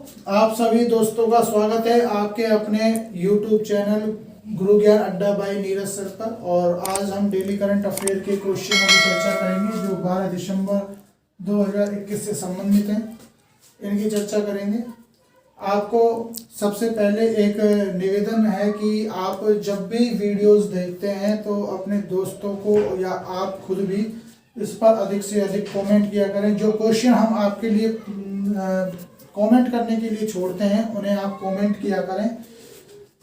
आप सभी दोस्तों का स्वागत है आपके अपने YouTube चैनल गुरु ज्ञान अड्डा बाई नीरज सर पर। और आज हम डेली करंट अफेयर के क्वेश्चनों की चर्चा करेंगे जो 12 दिसंबर 2021 से संबंधित हैं। इनकी चर्चा करेंगे। आपको सबसे पहले एक निवेदन है कि आप जब भी वीडियोस देखते हैं तो अपने दोस्तों को या आप खुद भी इस पर अधिक से अधिक कमेंट किया करें। जो क्वेश्चन हम आपके लिए कमेंट करने के लिए छोड़ते हैं उन्हें आप कमेंट किया करें।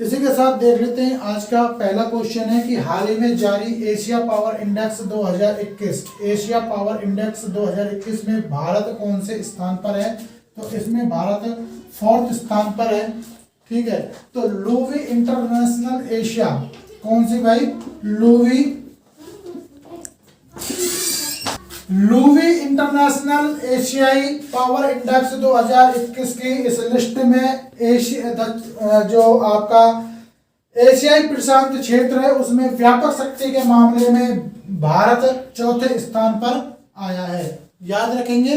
इसी के साथ देख लेते हैं आज का पहला क्वेश्चन है कि हाल ही में जारी Asia power index 2021 Asia power index 2021 में भारत कौन से स्थान पर है? तो इसमें भारत 4th स्थान पर है। ठीक है, तो लूवी इंटरनेशनल एशिया कौन सी भाई? लूवी इंटरनेशनल एशियाई पावर इंडेक्स 2021 की इस लिस्ट में जो आपका एशियाई प्रशांत क्षेत्र है उसमें व्यापक शक्ति के मामले में भारत 4थे स्थान पर आया है। याद रखेंगे।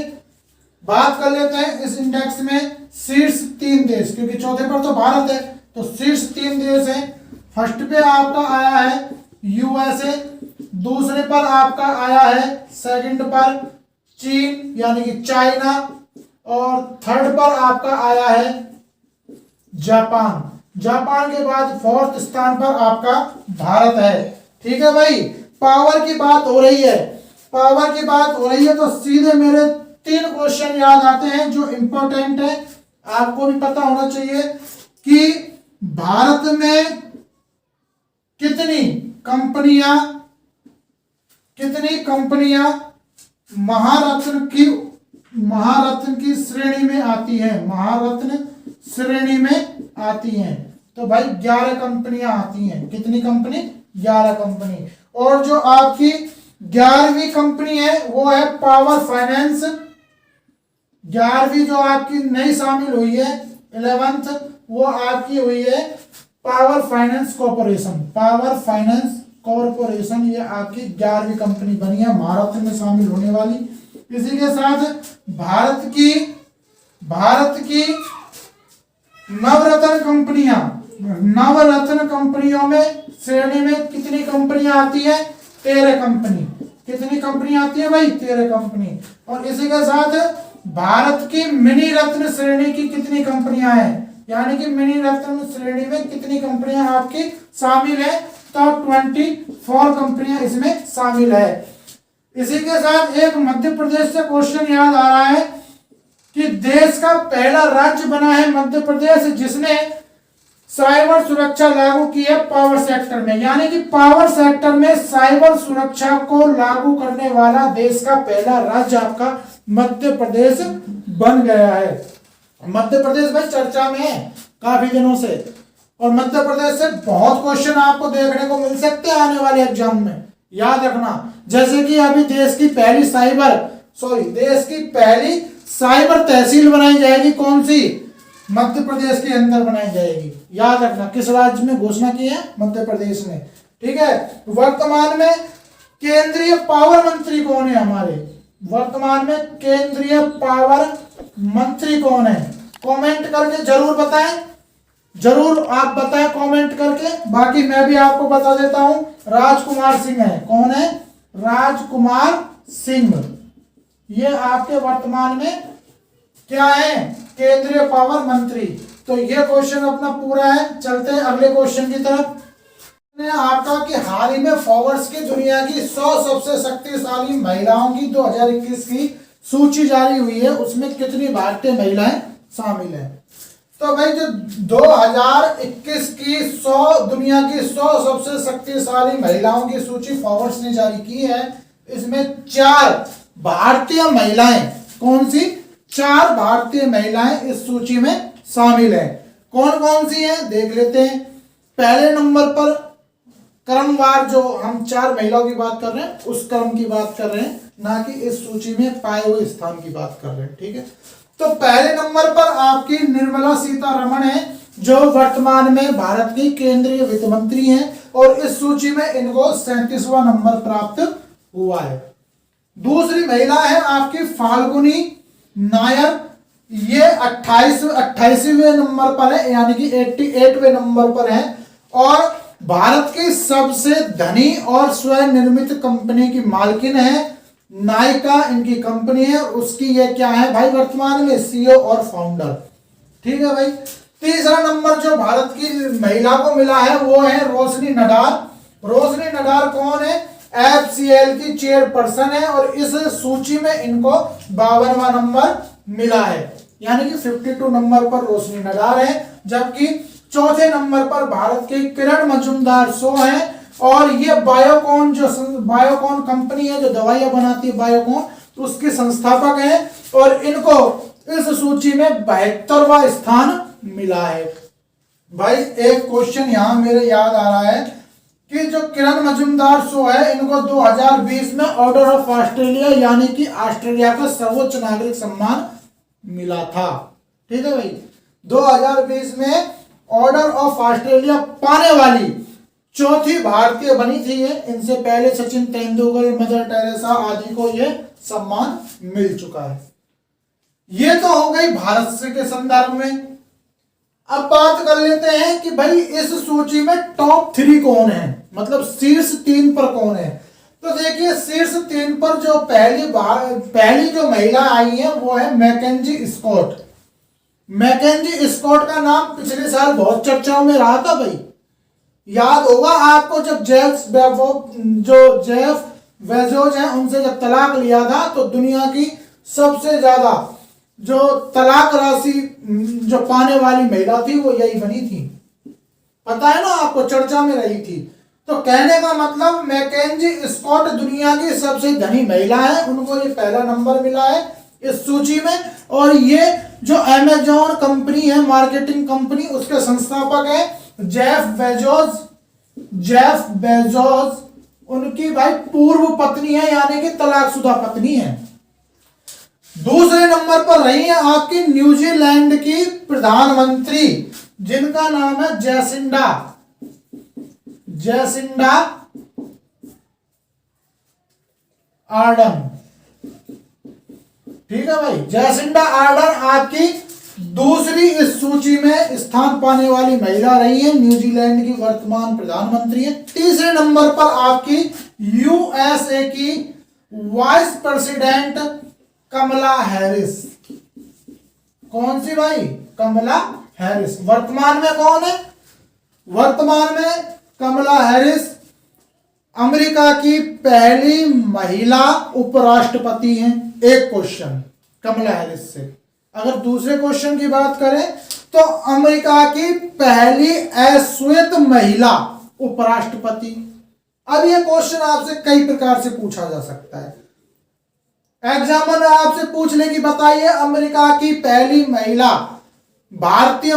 बात कर लेते हैं इस इंडेक्स में शीर्ष 3 देश, क्योंकि चौथे पर तो भारत है तो शीर्ष 3 देश हैं। फर्स्ट पे आपका आया है यूएसए, दूसरे पर आपका आया है सेकंड पर चीन यानी कि चाइना, और थर्ड पर आपका आया है जापान। जापान के बाद 4th स्थान पर आपका भारत है। ठीक है भाई, पावर की बात हो रही है, पावर की बात हो रही है तो सीधे मेरे 3 क्वेश्चन याद आते हैं जो इंपॉर्टेंट है। आपको भी पता होना चाहिए कि भारत में कितनी कंपनियां महारत्न की श्रेणी में आती हैं। महारत्न श्रेणी में आती हैं तो भाई 11 कंपनियां आती हैं। कितनी कंपनी? 11 कंपनी। और जो आपकी 11वीं कंपनी है वो है पावर फाइनेंस। 11वीं जो आपकी नई शामिल हुई है 11th वो आपकी हुई है power finance corporation. Power finance corporation ये आपकी 11वीं कंपनी बनी है महारत्न में शामिल होने वाली। इसी के साथ भारत की नवरत्न कंपनियों में श्रेणी में कितनी कंपनियां आती है? 13 कंपनी। कितनी कंपनी आती है भाई? 13 कंपनी। और इसी के साथ भारत की मिनी रत्न श्रेणी की कितनी कंपनियां हैं? यानी कि मिनी रत्न श्रेणी में कितनी कंपनियां आपकी शामिल है? तो 24 कंपनियां इसमें शामिल है। इसी के साथ एक मध्य प्रदेश से क्वेश्चन याद आ रहा है कि देश का पहला राज्य बना है मध्य प्रदेश जिसने साइबर सुरक्षा लागू की है पावर सेक्टर में। यानी कि पावर सेक्टर में साइबर सुरक्षा को लागू करने वाला देश का पहला राज्य आपका मध्य प्रदेश बन गया है। मध्य प्रदेश भाई चर्चा में है काफी दिनों से, और मध्य प्रदेश से बहुत क्वेश्चन आपको देखने को मिल सकते हैं आने वाले एग्जाम में। याद रखना, जैसे कि अभी देश की पहली साइबर तहसील बनाई जाएगी। कौन सी? मध्य प्रदेश के अंदर बनाई जाएगी। याद रखना, किस राज्य में घोषणा की है? मध्य प्रदेश में। ठीक है, वर्तमान में केंद्रीय पावर मंत्री कौन है हमारे? वर्तमान में केंद्रीय पावर मंत्री कौन है? कमेंट करके जरूर बताएं, जरूर आप बताएं कमेंट करके। बाकी मैं भी आपको बता देता हूं, राजकुमार सिंह है। कौन है? राजकुमार सिंह। ये आपके वर्तमान में क्या है? केंद्रीय पावर मंत्री। तो ये क्वेश्चन अपना पूरा है। चलते हैं अगले क्वेश्चन की तरफ। आपका कि हाल ही में फोर्ब्स की दुनिया की 100 सबसे शक्तिशाली महिलाओं की 2021 की सूची जारी हुई है, उसमें कितनी भारतीय महिलाएं शामिल हैं? तो भाई जो 2021 की दुनिया की 100 सबसे शक्तिशाली महिलाओं की सूची फोर्ब्स ने जारी की है, इसमें 4 भारतीय महिलाएं। कौन सी? 4 भारतीय महिलाएं इस सूची में शामिल हैं। कौन कौन सी हैं देख लेते हैं। पहले नंबर पर क्रमवार जो हम 4 महिलाओं की बात कर रहे हैं उस क्रम की बात कर रहे हैं, ना कि इस सूची में पाए हुए स्थान की बात कर रहे हैं। ठीक है, तो पहले नंबर पर आपकी निर्मला सीतारमण है जो वर्तमान में भारत की केंद्रीय वित्त मंत्री हैं, और इस सूची में इनको 37वां नंबर प्राप्त हुआ है। दूसरी महिला है आपकी फाल्गुनी नायर, ये 28वें नंबर पर है, यानी कि 88वें नंबर पर है। और भारत की सबसे धनी और स्वयं निर्मित कंपनी की मालकिन है नायका, इनकी कंपनी है। उसकी ये क्या है भाई, वर्तमान में सीईओ और फाउंडर। ठीक है भाई। तीसरा नंबर जो भारत की महिला को मिला है वो है रोशनी नडार। रोशनी नडार कौन है, एफसीएल की चेयरपर्सन है, और इस सूची में इनको 52वां नंबर मिला है, यानी कि 52 नंबर पर रोशनी नडार है। जबकि चौथे नंबर पर भारत के किरण मजूमदार शो है, और ये बायोकॉन कंपनी है जो दवाइयां बनाती है, बायोकॉन, तो उसके संस्थापक हैं, और इनको इस सूची में 72वां स्थान मिला है। भाई एक क्वेश्चन यहां मेरे याद आ रहा है कि जो किरण मजूमदार शो है, इनको 2020 में ऑर्डर ऑफ ऑस्ट्रेलिया, यानी कि ऑस्ट्रेलिया का सर्वोच्च नागरिक सम्मान मिला था। ठीक है भाई, 2020 में ऑर्डर ऑफ ऑस्ट्रेलिया पाने वाली चौथी भारतीय बनी थी ये। इनसे पहले सचिन तेंदुलकर, मदर टेरेसा आदि को ये सम्मान मिल चुका है। ये तो हो गई भारत से के संदर्भ में। अब बात कर लेते हैं कि भाई इस सूची में टॉप 3 कौन है, मतलब शीर्ष 3 पर कौन है। तो देखिए शीर्ष 3 पर जो पहली जो महिला आई है वो है मैकेंजी स्कॉट। मैकेंजी स्कॉट का नाम पिछले साल बहुत चर्चाओं में रहा था भाई। याद होगा आपको, जब जेफ बेजोस हैं उनसे जब तलाक लिया था, तो दुनिया की सबसे ज्यादा जो तलाक राशि जो पाने वाली महिला थी वो यही बनी थी। पता है ना आपको, चर्चा में रही थी। तो कहने का मतलब मैकेंजी स्कॉट दुनिया की सबसे धनी महिला है, उनको ये पहला नंबर मिला है इस सूची में। और ये जो अमेजॉन कंपनी है, मार्केटिंग कंपनी, उसके संस्थापक है जेफ बेजोस। उनकी भाई पूर्व पत्नी है, यानी कि तलाकशुदा पत्नी है। दूसरे नंबर पर रही है आपकी न्यूजीलैंड की प्रधानमंत्री, जिनका नाम है जैसिंडा आर्डन। ठीक है भाई, जैसिंडा आर्डन आपकी दूसरी इस सूची में स्थान पाने वाली महिला रही है, न्यूजीलैंड की वर्तमान प्रधानमंत्री है। तीसरे नंबर पर आपकी यूएसए की वाइस प्रेसिडेंट कमला हैरिस। कौन सी भाई, कमला हैरिस। वर्तमान में कौन है, वर्तमान में कमला हैरिस अमेरिका की पहली महिला उपराष्ट्रपति हैं। एक क्वेश्चन कमला हैरिस से। अगर दूसरे क्वेश्चन की बात करें तो अमेरिका की पहली अश्वेत महिला उपराष्ट्रपति। अब यह क्वेश्चन आपसे कई प्रकार से पूछा जा सकता है। एग्जाम्पल में आपसे पूछ ले कि बताइए अमेरिका की पहली महिला, भारतीय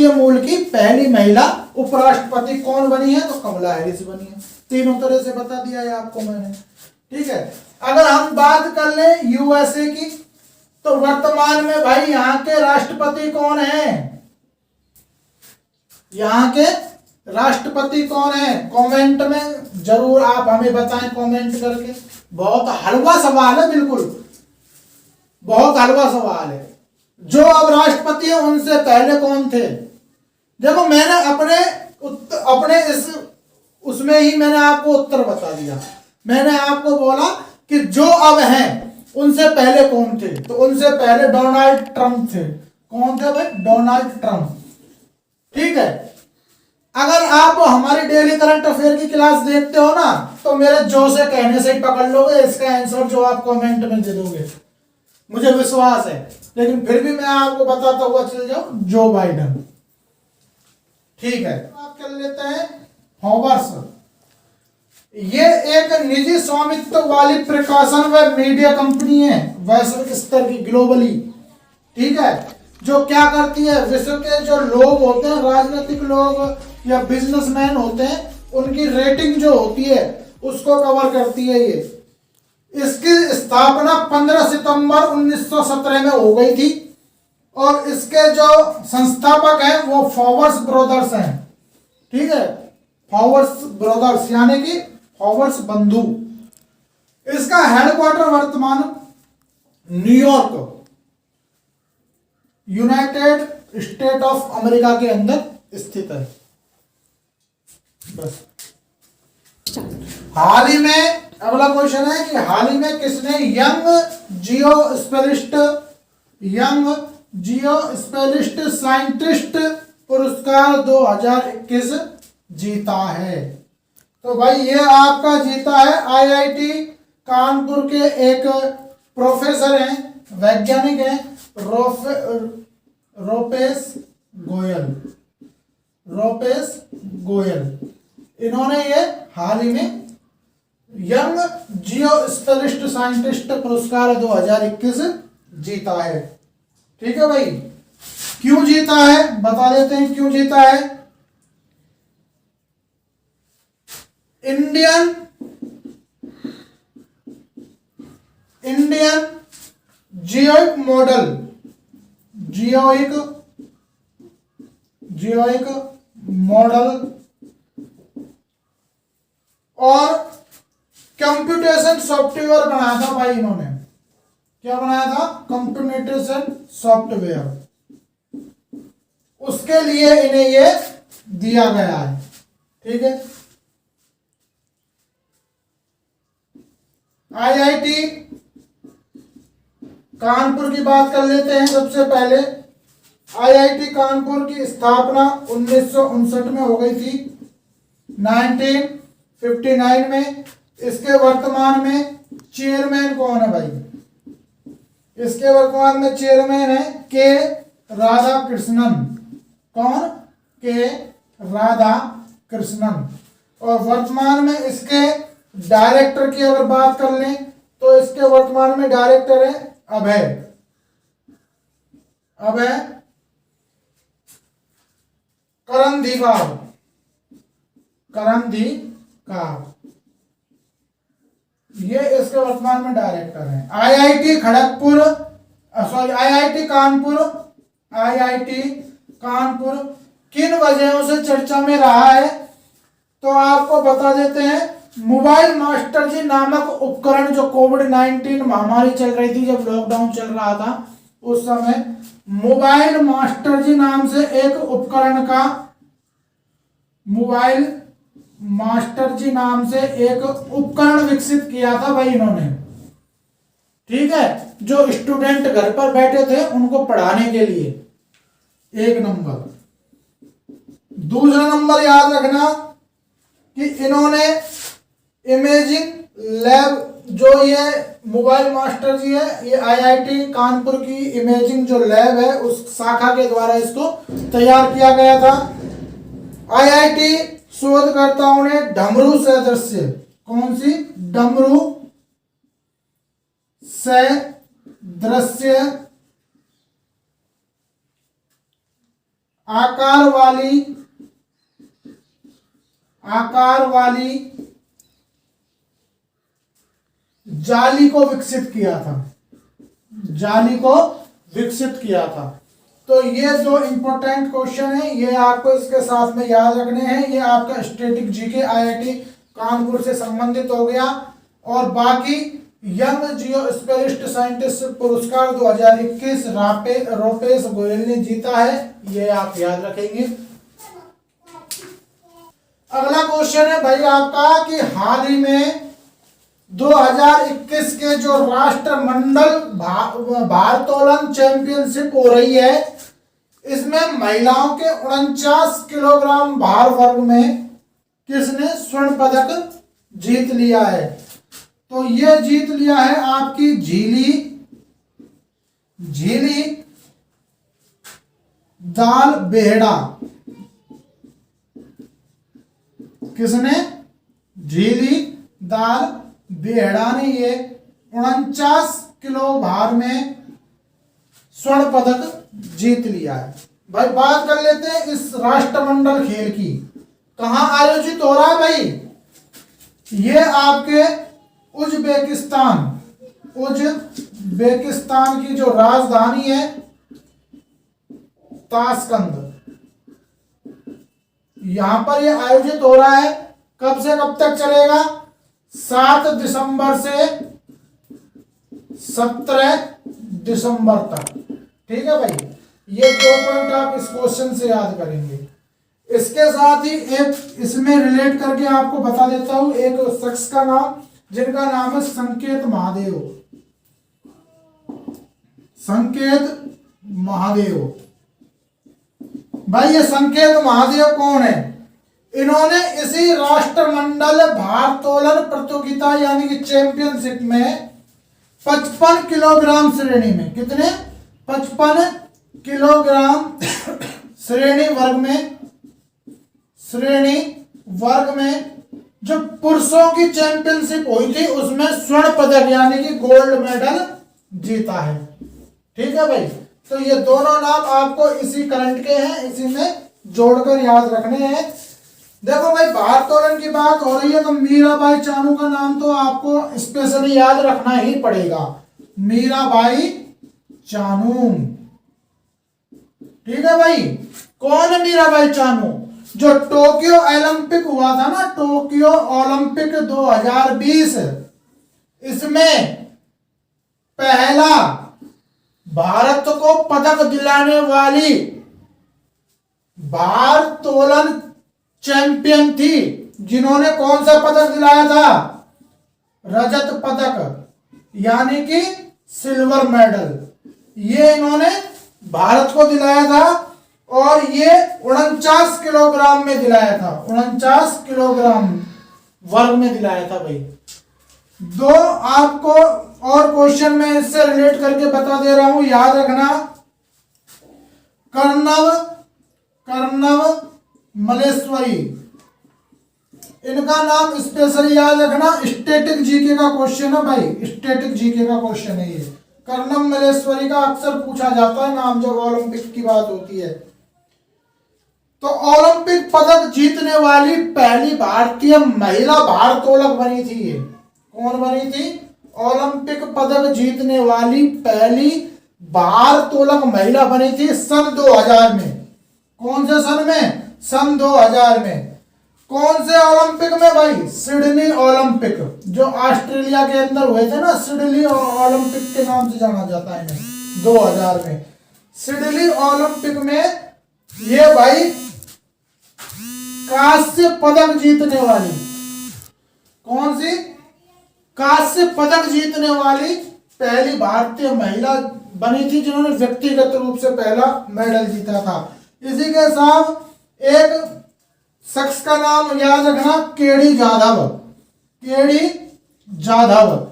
मूल की पहली महिला उपराष्ट्रपति कौन बनी है, तो कमला हैरिस बनी है। तीनों तरह से बता दिया है आपको मैंने। ठीक है, अगर हम बात कर ले यूएसए की, तो वर्तमान में भाई यहाँ के राष्ट्रपति कौन है, यहाँ के राष्ट्रपति कौन है, कमेंट में जरूर आप हमें बताएं कमेंट करके। बहुत हलवा सवाल है, बिल्कुल बहुत हलवा सवाल है। जो अब राष्ट्रपति है उनसे पहले कौन थे। देखो मैंने अपने इस उसमें ही मैंने आपको उत्तर बता दिया। मैंने आपको बोला कि जो अब हैं उनसे पहले कौन थे, तो उनसे पहले डोनाल्ड ट्रंप थे। कौन थे भाई, डोनाल्ड ट्रंप। ठीक है, अगर आप हमारी डेली करंट अफेयर की क्लास देखते हो ना, तो मेरे जो से कहने से ही पकड़ लोगे इसका आंसर, जो आप कमेंट में दे दोगे, मुझे विश्वास है। लेकिन फिर भी मैं आपको बताता हुआ चल जाऊं, जो बाइडन। ठीक है, बात कर लेते हैं हॉवर्स। ये एक निजी स्वामित्व वाली प्रकाशन व मीडिया कंपनी है, वैश्विक स्तर की, ग्लोबली। ठीक है, जो क्या करती है, विश्व के जो लोग होते हैं, राजनीतिक लोग या बिजनेसमैन होते हैं, उनकी रेटिंग जो होती है उसको कवर करती है ये। इसकी स्थापना 15 सितंबर 1917 में हो गई थी, और इसके जो संस्थापक हैं वो फॉवर्स ब्रदर्स हैं। ठीक है, फॉवर्स ब्रदर्स यानी कि फॉवर्स बंधु। इसका हेडक्वार्टर वर्तमान New York United state of America के अंदर स्थित है। बस। हाल ही में अगला क्वेश्चन है कि हाल ही में किसने यंग जियोस्पेलिस्ट साइंटिस्ट पुरस्कार 2021 जीता है? तो भाई ये आपका जीता है आईआईटी कानपुर के एक प्रोफेसर हैं, वैज्ञानिक हैं, रोपेश गोयल। इन्होंने ये हाल ही में यंग जियोस्पेलिस्ट साइंटिस्ट पुरस्कार 2021 जीता है। ठीक है भाई, क्यों जीता है बता देते हैं क्यों जीता है। इंडियन जियोइक मॉडल और कंप्यूटेशन सॉफ्टवेयर बनाया था भाई इन्होंने। क्या बनाया था? Computation software. उसके लिए इन्हें ये दिया गया है। ठीक है, आईआईटी कानपुर की बात कर लेते हैं। सबसे पहले आईआईटी कानपुर की स्थापना 1959 में हो गई थी, 1959 में। इसके वर्तमान में चेयरमैन कौन है भाई? इसके वर्तमान में चेयरमैन है के राधाकृष्णन। कौन? के राधाकृष्णन। और वर्तमान में इसके डायरेक्टर की अगर बात कर लें तो इसके वर्तमान में डायरेक्टर है अभय करंदीकर। ये इसके वर्तमान में डायरेक्टर हैं। आईआईटी कानपुर किन वजहों से चर्चा में रहा है? तो आपको बता देते हैं, मोबाइल मास्टर जी नामक उपकरण जो कोविड-19 महामारी चल रही थी, जब लॉकडाउन चल रहा था उस समय मोबाइल मास्टर जी नाम से एक उपकरण विकसित किया था भाई इन्होंने। ठीक है, जो स्टूडेंट घर पर बैठे थे उनको पढ़ाने के लिए। एक नंबर। दूसरा नंबर याद रखना कि इन्होंने इमेजिंग लैब, जो ये मोबाइल मास्टर जी है, ये आईआईटी कानपुर की इमेजिंग जो लैब है उस शाखा के द्वारा इसको तैयार किया गया था। आईआईटी शोधकर्ताओं ने डमरू सदृश्य, कौन सी? डमरू सदृश्य आकार वाली जाली को विकसित किया था। तो ये जो इंपॉर्टेंट क्वेश्चन है ये आपको इसके साथ में याद रखने हैं। ये आपका स्टैटिक जीके आईआईटी कानपुर से संबंधित हो गया। और बाकी यंग जियोस्पेलिस्ट साइंटिस्ट पुरस्कार 2021 रोपेश गोयल ने जीता है, ये आप याद रखेंगे। अगला क्वेश्चन है भाई आपका कि हाल ही में 2021 के जो राष्ट्रमंडल भारोत्तोलन चैंपियनशिप हो रही है, इसमें महिलाओं के 49 किलोग्राम भार वर्ग में किसने स्वर्ण पदक जीत लिया है? तो ये जीत लिया है आपकी झीली दाल बेहड़ा। किसने? झीली दाल बेहड़ा ने ये 49 किलो भार में स्वर्ण पदक जीत लिया है। भाई बात कर लेते हैं इस राष्ट्रमंडल खेल की, कहां आयोजित हो रहा है भाई? ये आपके उज्बेकिस्तान की जो राजधानी है ताशकंद, यहां पर ये आयोजित हो रहा है। कब से कब तक चलेगा? 7 दिसंबर से 17 दिसंबर तक। ठीक है भाई, ये 2 पॉइंट आप इस क्वेश्चन से याद करेंगे। इसके साथ ही एक इसमें रिलेट करके आपको बता देता हूं एक शख्स का नाम, जिनका नाम है संकेत महादेव। संकेत महादेव, भाई ये संकेत महादेव कौन है? इन्होंने इसी राष्ट्रमंडल भारोत्तोलन प्रतियोगिता यानी कि चैंपियनशिप में 55 किलोग्राम श्रेणी में, कितने? 55 किलोग्राम श्रेणी वर्ग में जो पुरुषों की चैंपियनशिप हुई थी उसमें स्वर्ण पदक यानी कि गोल्ड मेडल जीता है। ठीक है भाई, तो ये दोनों नाम आपको इसी करंट के हैं, इसी में जोड़कर याद रखने हैं। देखो भाई, भारोत्तोलन की बात हो रही है तो मीराबाई चानू का नाम तो आपको स्पेशली याद रखना ही पड़ेगा, मीराबाई चानू। ठीक है भाई, कौन है मीराबाई चानू? जो टोक्यो ओलंपिक हुआ था ना, टोक्यो ओलंपिक 2020, इसमें पहला भारत को पदक दिलाने वाली भारोत्तोलन चैंपियन थी, जिन्होंने कौन सा पदक दिलाया था? रजत पदक यानी कि सिल्वर मेडल, ये इन्होंने भारत को दिलाया था और ये 49 किलोग्राम में दिलाया था, 49 किलोग्राम वर्ग में दिलाया था भाई। 2 आपको और क्वेश्चन में इससे रिलेट करके बता दे रहा हूं, याद रखना। कर्णव मलेश्वरी, इनका नाम स्पेशली याद रखना, स्टैटिक जीके का क्वेश्चन है भाई, स्टैटिक जीके का क्वेश्चन है ये। कर्णव मलेश्वरी का अक्सर पूछा जाता है नाम जब ओलंपिक की बात होती है। तो ओलंपिक पदक जीतने वाली पहली भारतीय महिला भारोत्तोलक बनी थी ये। कौन बनी थी? ओलंपिक पदक जीतने वाली पहली भारोत्तोलक महिला बनी थी सन 2000 में। कौन से सन में? सन 2000 में। कौन से ओलंपिक में भाई? सिडनी ओलंपिक, जो ऑस्ट्रेलिया के अंदर हुए थे ना, सिडनी ओलंपिक के नाम से जाना जाता है 2000 में। सिडनी ओलंपिक में ये भाई कांस्य पदक जीतने वाली, कौन सी? कांस्य पदक जीतने वाली पहली भारतीय महिला बनी थी, जिन्होंने व्यक्तिगत रूप से पहला मेडल जीता था। इसी के साथ एक शख्स का नाम याद रखना, केडी जाधव। केडी जाधव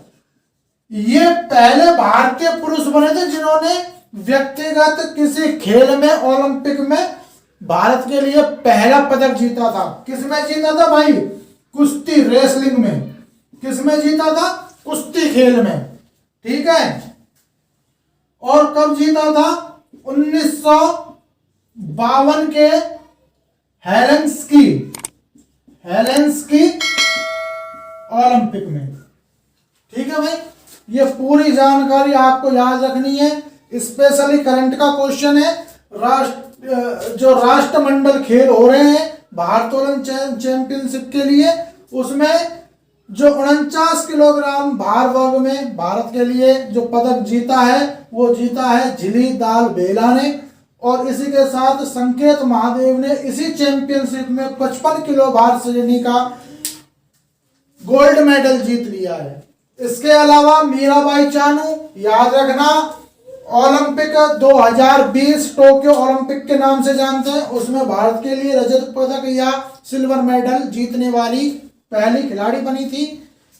ये पहले भारतीय पुरुष बने थे जिन्होंने व्यक्तिगत किसी खेल में ओलंपिक में भारत के लिए पहला पदक जीता था। किसमें जीता था भाई? कुश्ती, रेसलिंग में। किसमें जीता था? कुश्ती खेल में। ठीक है, और कब जीता था? 1952 के हेलेंस्की ओलंपिक में। ठीक है भाई, ये पूरी जानकारी आपको याद रखनी है, स्पेशली करंट का क्वेश्चन है। जो राष्ट्रमंडल खेल हो रहे हैं भारोत्तोलन चैंपियनशिप के लिए, उसमें जो 49 किलोग्राम भार वर्ग में भारत के लिए जो पदक जीता है वो जीता है झिली दाल बेला ने। और इसी के साथ संकेत महादेव ने इसी चैंपियनशिप में 55 किलो भार श्रेणी का गोल्ड मेडल जीत लिया है। इसके अलावा मीराबाई चानू, याद रखना, ओलंपिक 2020 टोक्यो ओलंपिक के नाम से जानते हैं, उसमें भारत के लिए रजत पदक या सिल्वर मेडल जीतने वाली पहली खिलाड़ी बनी थी।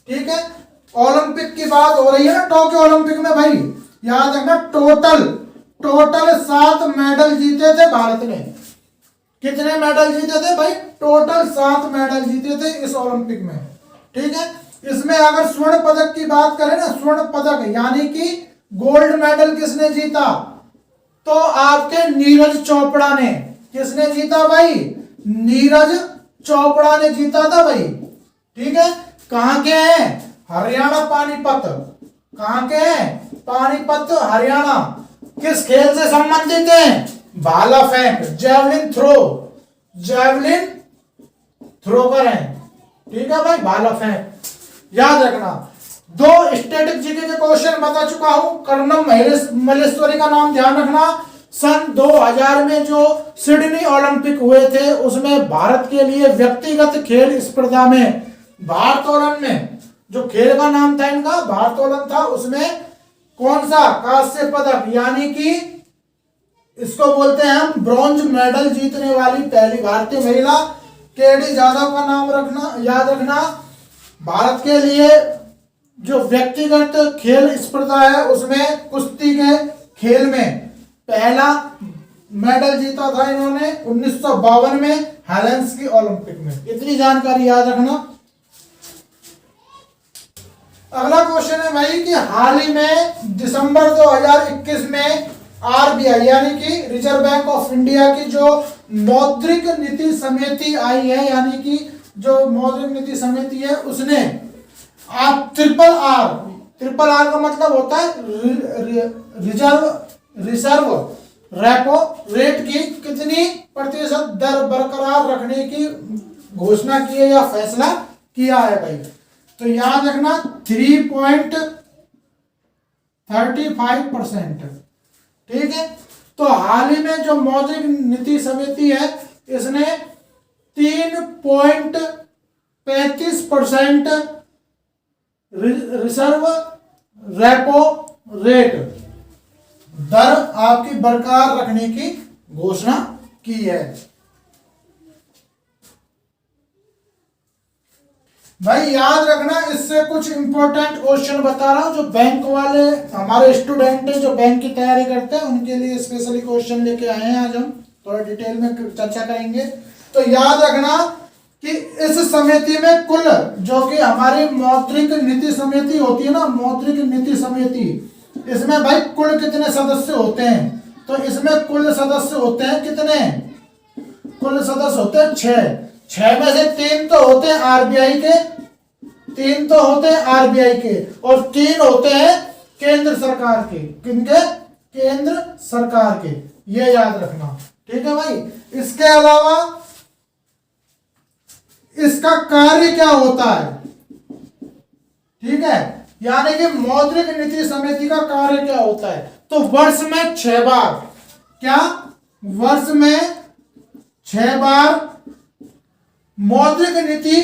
ठीक है, ओलंपिक की बात हो रही है ना, टोक्यो ओलंपिक में भाई याद रखना टोटल 7 मेडल जीते थे भारत ने। कितने मेडल जीते थे भाई? टोटल 7 मेडल जीते थे इस ओलंपिक में। ठीक है, इसमें अगर स्वर्ण पदक की बात करें ना, स्वर्ण पदक यानी कि गोल्ड मेडल किसने जीता? तो आपके नीरज चोपड़ा ने। किसने जीता भाई? नीरज चोपड़ा ने जीता था भाई। ठीक है, कहां के हैं? हरियाणा, पानीपत। कहां के हैं? पानीपत, हरियाणा। किस खेल से संबंधित हैं? भाला फेंक, जेवलिन थ्रोकर हैं। ठीक है भाई, भाला फेंक याद रखना। 2 स्टैटिक जीके के क्वेश्चन बता चुका हूं। कर्णव मलेश्वरी का नाम ध्यान रखना, सन 2000 में जो सिडनी ओलंपिक हुए थे उसमें भारत के लिए व्यक्तिगत खेल स्पर्धा में भारोत्तोलन में जो खेल का नाम था इनका भारोत्तोलन था, उसमें कौन सा कांस्य पदक यानी कि इसको बोलते हैं हम ब्रॉन्ज मेडल जीतने वाली पहली भारतीय महिला केडी जाधव का नाम रखना, याद रखना। भारत के लिए जो व्यक्तिगत खेल स्पर्धा है उसमें कुश्ती के खेल में पहला मेडल जीता था इन्होंने 1952 में हेलेंसिकी ओलंपिक में। इतनी जानकारी याद रखना। अगला क्वेश्चन है भाई कि हाल ही में दिसंबर 2021 में आरबीआई यानी कि रिजर्व बैंक ऑफ इंडिया की जो मौद्रिक नीति समिति आई है, यानी कि जो मौद्रिक नीति समिति है उसने आप ट्रिपल आर का मतलब होता है रिजर्व रेपो रेट की कितनी प्रतिशत दर बरकरार रखने की घोषणा की है या फैसला किया है भाई। तो याद रखना 3.35%। ठीक है, तो हाल ही में जो मौद्रिक नीति समिति है इसने 3.35% रिजर्व रेपो रेट दर आपकी बरकरार रखने की घोषणा की है। भाई याद रखना, इससे कुछ इंपॉर्टेंट क्वेश्चन बता रहा हूं जो बैंक वाले हमारे स्टूडेंट हैं जो बैंक की तैयारी करते हैं उनके लिए स्पेशली क्वेश्चन लेके आए हैं। आज हम थोड़ा डिटेल में चर्चा करेंगे। तो याद रखना कि इस समिति में कुल जो कि हमारी मौद्रिक नीति समिति होती है ना, मौद्रिक नीति समिति, इसमें भाई कुल कितने सदस्य होते हैं? तो इसमें कुल सदस्य होते हैं कितने? कुल सदस्य होते हैं 6 में से 3 तो होते हैं आरबीआई के, 3 तो होते हैं आरबीआई के और 3 होते हैं केंद्र सरकार के। किनके? केंद्र सरकार के। ये याद रखना, ठीक है भाई। इसके अलावा इसका कार्य क्या होता है? ठीक है, यानी कि मौद्रिक नीति समिति का कार्य क्या होता है? तो वर्ष में 6 बार, क्या वर्ष में 6 बार मौद्रिक नीति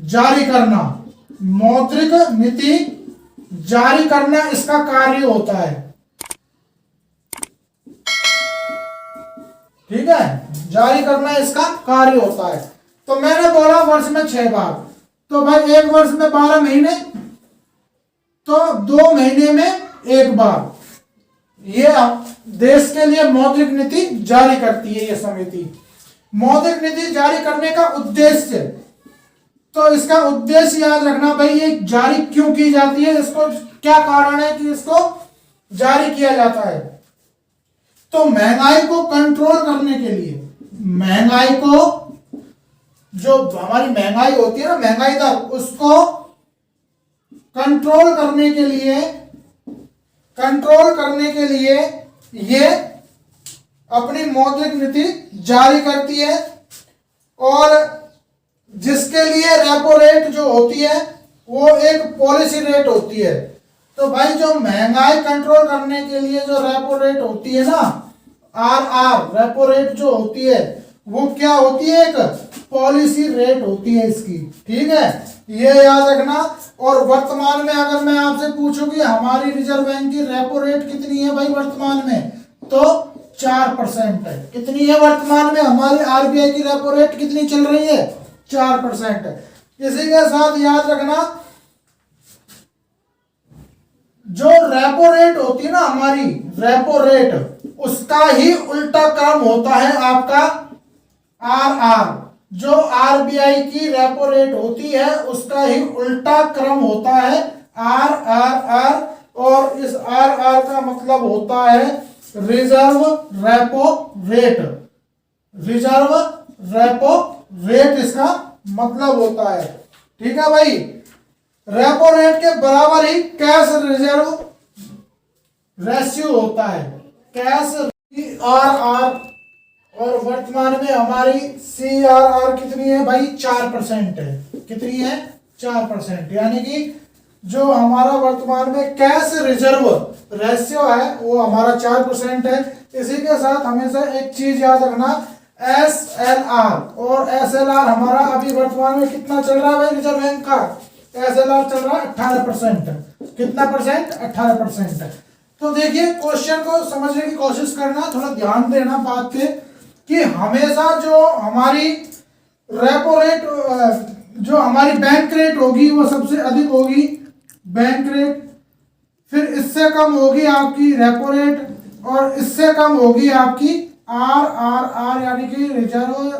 जारी करना, मौद्रिक नीति जारी करना इसका कार्य होता है। ठीक है, जारी करना इसका कार्य होता है। तो मैंने बोला वर्ष में 6 बार, तो भाई एक वर्ष में 12 महीने, तो 2 महीने में 1 बार ये देश के लिए मौद्रिक नीति जारी करती है ये समिति। मौद्रिक नीति जारी करने का उद्देश्य, तो इसका उद्देश्य याद रखना भाई, ये जारी क्यों की जाती है, इसको क्या कारण है कि इसको जारी किया जाता है? तो महंगाई को कंट्रोल करने के लिए, महंगाई को, जो हमारी महंगाई होती है ना, महंगाई दर, उसको कंट्रोल करने के लिए ये अपनी मौद्रिक नीति जारी करती है। और जिसके लिए रेपो रेट जो होती है वो एक पॉलिसी रेट होती है। तो भाई जो महंगाई कंट्रोल करने के लिए जो रेपो रेट होती है ना, आरआर रेपो रेट जो होती है वो क्या होती है? एक पॉलिसी रेट होती है इसकी। ठीक है, ये याद रखना। और वर्तमान में अगर मैं आपसे पूछूं कि हमारी रिजर्व बैंक की रेपो रेट कितनी है भाई वर्तमान में, तो 4% है। कितनी है वर्तमान में हमारी आरबीआई की रेपो रेट कितनी चल रही है? 4%। इसी के साथ याद रखना, जो रेपो रेट होती है ना हमारी रेपो रेट, उसका ही उल्टा क्रम होता है आपका आरआर। जो आरबीआई की रेपो रेट होती है उसका ही उल्टा क्रम होता है आरआरआर, और इस आरआर का मतलब होता है reserve repo rate. Reserve repo rate इसका मतलब होता है। ठीक है भाई, रेपो रेट के बराबर ही कैश रिजर्व रेशियो होता है, कैश आरआर। और वर्तमान में हमारी सीआरआर कितनी है भाई? 4% है। कितनी है? 4%। यानी कि जो हमारा वर्तमान में कैश रिजर्व रेशियो है वो हमारा 4% है। इसी के साथ हमेशा एक चीज याद रखना, SLR, और SLR हमारा अभी वर्तमान में कितना चल रहा है भाई रिजर्व बैंक का, SLR चल रहा है 18%। कितना परसेंट? 18%। तो देखिए क्वेश्चन को समझने की कोशिश करना, थोड़ा ध्यान देना बात पे कि हमेशा जो हमारी रेपो रेट, जो हमारी बैंक रेट होगी वो सबसे अधिक होगी बैंक रेट, फिर इससे कम होगी आपकी रेपो रेट, और इससे कम होगी आपकी RRR यानी कि रिजर्व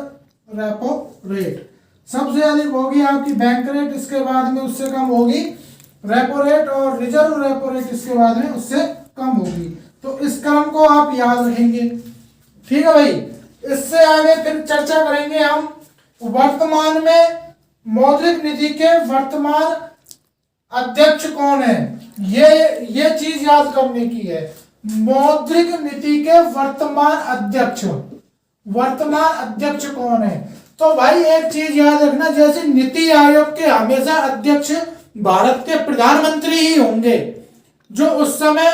रेपो रेट। सबसे अधिक होगी आपकी बैंक रेट, इसके बाद में उससे कम होगी रेपो रेट, और रिजर्व रेपो रेट इसके बाद में उससे कम होगी। तो इस क्रम को आप याद रखेंगे, ठीक है भाई। इससे आगे फिर चर्चा करेंगे हम वर्तमान में मौद्रिक नीति के वर्तमान अध्यक्ष कौन है। ये चीज याद करने की है, मौद्रिक नीति के वर्तमान अध्यक्ष कौन है। तो भाई एक चीज याद रखना, जैसे नीति आयोग के हमेशा अध्यक्ष भारत के प्रधानमंत्री ही होंगे, जो उस समय